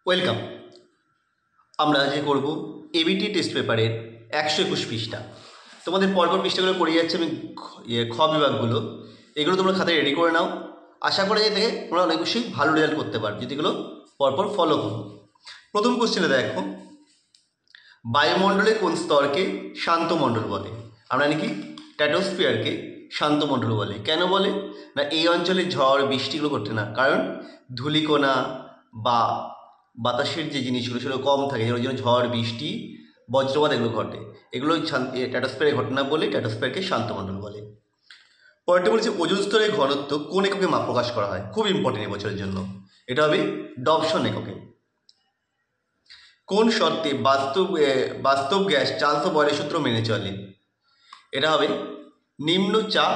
Welcome. আমরা আজকে করব এবিটি টেস্ট পেপারের 121 পৃষ্ঠা। তোমাদের পরপর পৃষ্ঠাগুলো পড়ে যাচ্ছে, আমি খ বিভাগগুলো, এগুলো তোমরা খাতায় রেডি করে নাও। আশা করা যায় থেকে তোমরা অনেক বেশি ভালো রেজাল্ট করতে পারবে যদি এগুলো পরপর ফলো করো। প্রথম কোশ্চেনে দেখো, বায়ুমণ্ডলে কোন স্তরকে শান্ত মণ্ডল বলে? আমরা নাকি স্ট্র্যাটোস্ফিয়ারকে শান্ত মণ্ডল বলে। কেন বলে না, এই অঞ্চলে ঝড় বৃষ্টিগুলো করতে না, কারণ ধূলিকণা বা বাতাসের যে জিনিসগুলো সেগুলো কম থাকে, ওই জন্য ঝড় বৃষ্টি বজ্রপাত এগুলো ঘটে। এগুলো স্ট্র্যাটোস্ফিয়ারের ঘটনা বলে স্ট্র্যাটোস্ফিয়ারকে শান্তমণ্ডল বলে। পরেরটা বলছে, ওজোন স্তরের ঘনত্ব কোন এককে মাপ প্রকাশ করা হয়? খুব ইম্পর্টেন্ট এবছরের জন্য, এটা হবে ডবসন এককে। কোন শর্তে বাস্তব গ্যাস চার্লস বয়েলের সূত্র মেনে চলে? এটা হবে নিম্ন চাপ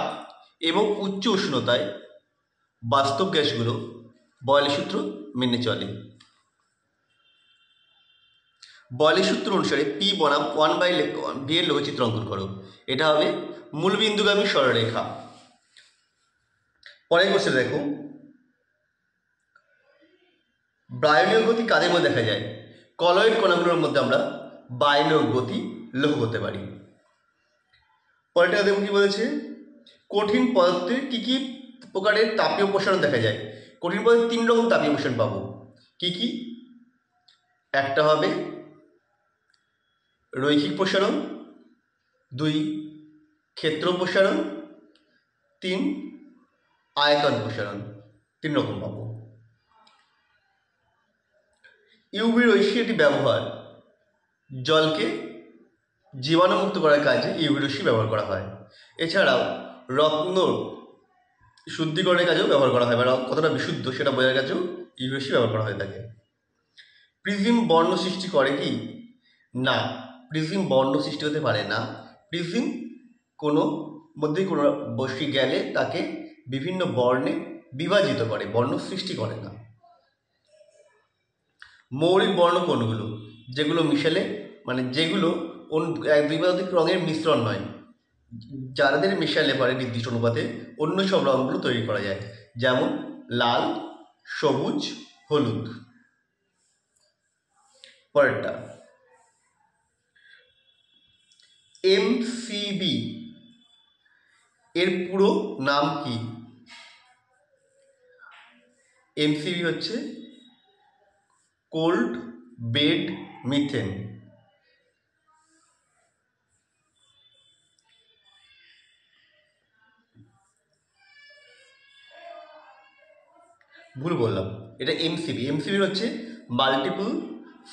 এবং উচ্চ উষ্ণতায় বাস্তব গ্যাসগুলো বয়েলের সূত্র মেনে চলে। বয়েলের সূত্র অনুসারে পি বনাম 1/v এর লঘুচিত্র অঙ্কন করো। এটা হবে মূলবিন্দুগামী সরলরেখা। পরের কোশ্চেন দেখো, বায়নীয় গতি কাদের মধ্যে দেখা যায়? কলয়েড কণাগুলোর মধ্যে আমরা বায়নীয় গতি লক্ষ্য করতে পারি। পরেরটা দেখো কি বলেছে, কঠিন পদার্থে কি কি প্রকারের তাপীয় প্রসারণ দেখা যায়? কঠিন পদার্থে 3 রকম তাপীয় প্রসারণ পাবো। কি কি? একটা হবে রৈখিক প্রসারণ, 2 ক্ষেত্র প্রসারণ, 3 আয়তন প্রসারণ। 3 রকম পাবো। ইউভি রশ্মির ব্যবহার, জলকে জীবাণুমুক্ত করার কাজে ইউভি রশ্মি ব্যবহার করা হয়। এছাড়াও রত্ন শুদ্ধিকরণের কাজেও ব্যবহার করা হয়, বা কতটা বিশুদ্ধ সেটা বোঝার কাজেও ইউভি রশ্মি ব্যবহার করা হয়ে থাকে। প্রিজম বর্ণ সৃষ্টি করে কি? না, প্রিজম বর্ণ সৃষ্টি হতে পারে না। প্রিজম কোনো মধ্যে কোনো বস্তু গেলে তাকে বিভিন্ন বর্ণে বিভাজিত করে, বর্ণ সৃষ্টি করে না। মৌলিক বর্ণ কোনগুলো? যেগুলো মিশেলে, মানে যেগুলো দ্বিপাক্ষিক রঙের মিশ্রণ নয়, যাদের মেশালে পারে নির্দিষ্ট অনুপাতে অন্য সব রঙগুলো তৈরি করা যায়, যেমন লাল, সবুজ, হলুদ। পরেরটা, এমসিবি এর পুরো নাম কি? এমসিবি হচ্ছে কোল্ড বেড মিথেন। ভুল বললাম, এটা এমসিবি। এমসিবি হচ্ছে মাল্টিপল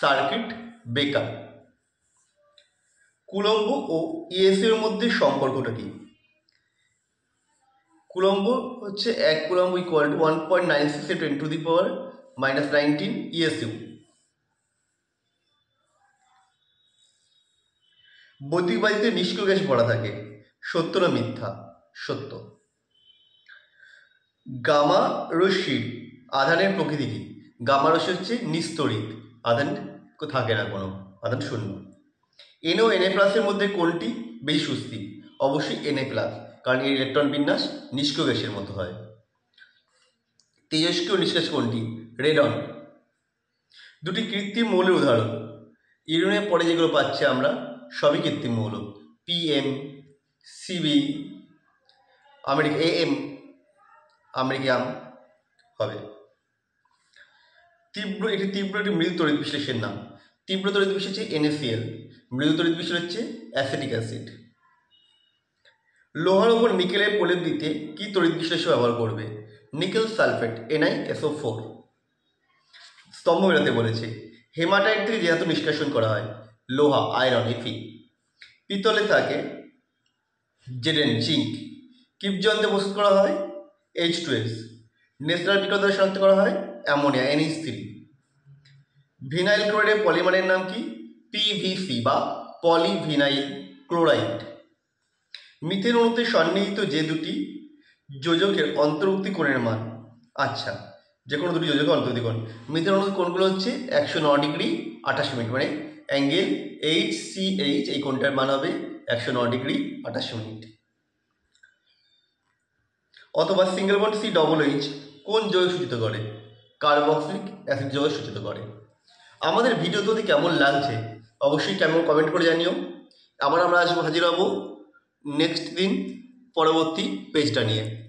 সার্কিট ব্রেকার। কুলম্ব ও ইএসি এর মধ্যে সম্পর্কটা কি? কুলম্ব হচ্ছে 1 কুলম্ব ইকুয়াল টু 1.96 × 10⁻⁻19 ইএসইউ। বৈদ্যুতিক বাতিতে নিষ্ক্রিয় গ্যাস ভরা থাকে, সত্য না মিথ্যা? সত্য। গামা রশ্মির আধানের প্রকৃতি কি? গামা রশ্মি হচ্ছে নিস্তড়িত, আধান থাকে না, কোনো আধান শূন্য। এন ও Na প্লাসের মধ্যে কোনটি বেশি সুস্থির? অবশ্যই Na+, কারণ এর ইলেকট্রন বিন্যাস নিষ্ক্রিয় গ্যাসের মতো হয়। তেজস্ক্রিয় নিষ্কাশ কোনটি? রেডন। দুটি কৃত্রিম মৌলের উদাহরণ। ইউরেনিয়ামের পরে যেগুলো পাচ্ছি আমরা সবই কৃত্রিম মৌল। PM, CB, AM আমেরিকাম হবে। একটি মৃদু তড়িৎ বিশ্লেষের নাম। তীব্র তড়িৎ বিশ্লেষ হচ্ছে NaCl, মৃদু তড়িৎ বিশ্লেষ হচ্ছে অ্যাসিটিক অ্যাসিড। লোহার উপর নিকেলের প্রলেপ দিতে কি তড়িৎ বিশ্লেষ্য ব্যবহার করবে? Nickel sulphate, NiSO4। স্তম্ভ মেলাতে বলেছে। হেমাটাইট থেকে যে ধাতু নিষ্কাশন করা হয়? লোহা, আয়রন, Fe। পিতলে থাকে জেডেন, জিঙ্ক। কিপ যন্ত্রে প্রস্তুত করা হয়? H2S। ন্যাচারাল বিক্রিয়া দ্বারা শনাক্ত করা হয়? Ammonia, NH3। ভিনাইল ক্লোরাইডের পলিমারের নাম কি? PVC বা পলিভিনাইল ক্লোরাইড। মিথেন অণুতে সন্নিহিত যে দুটি যোজকের অন্তর্ভুক্তি কোণের মান? আচ্ছা, যে কোনো দুটি যোজকের অন্তর্ভুক্তি কোণ। মিথেন অণুর কোণগুলো হচ্ছে 109 ডিগ্রি 28 মিনিট, মানে অ্যাঙ্গেল HCH, এই কোণটার মান হবে 109 ডিগ্রি 28 মিনিট। অথবা সিঙ্গেল বন্ড COOH কোন যৌগ সূচিত করে? কার্বক্সিলিক অ্যাসিড যৌগ সূচিত করে। আমাদের ভিডিও যদি কেমন লাগছে অবশ্যই কেমন কমেন্ট করে জানিও। আবার আমরা আসবো, হাজির হব নেক্সট দিন পরবর্তী পেজটা নিয়ে।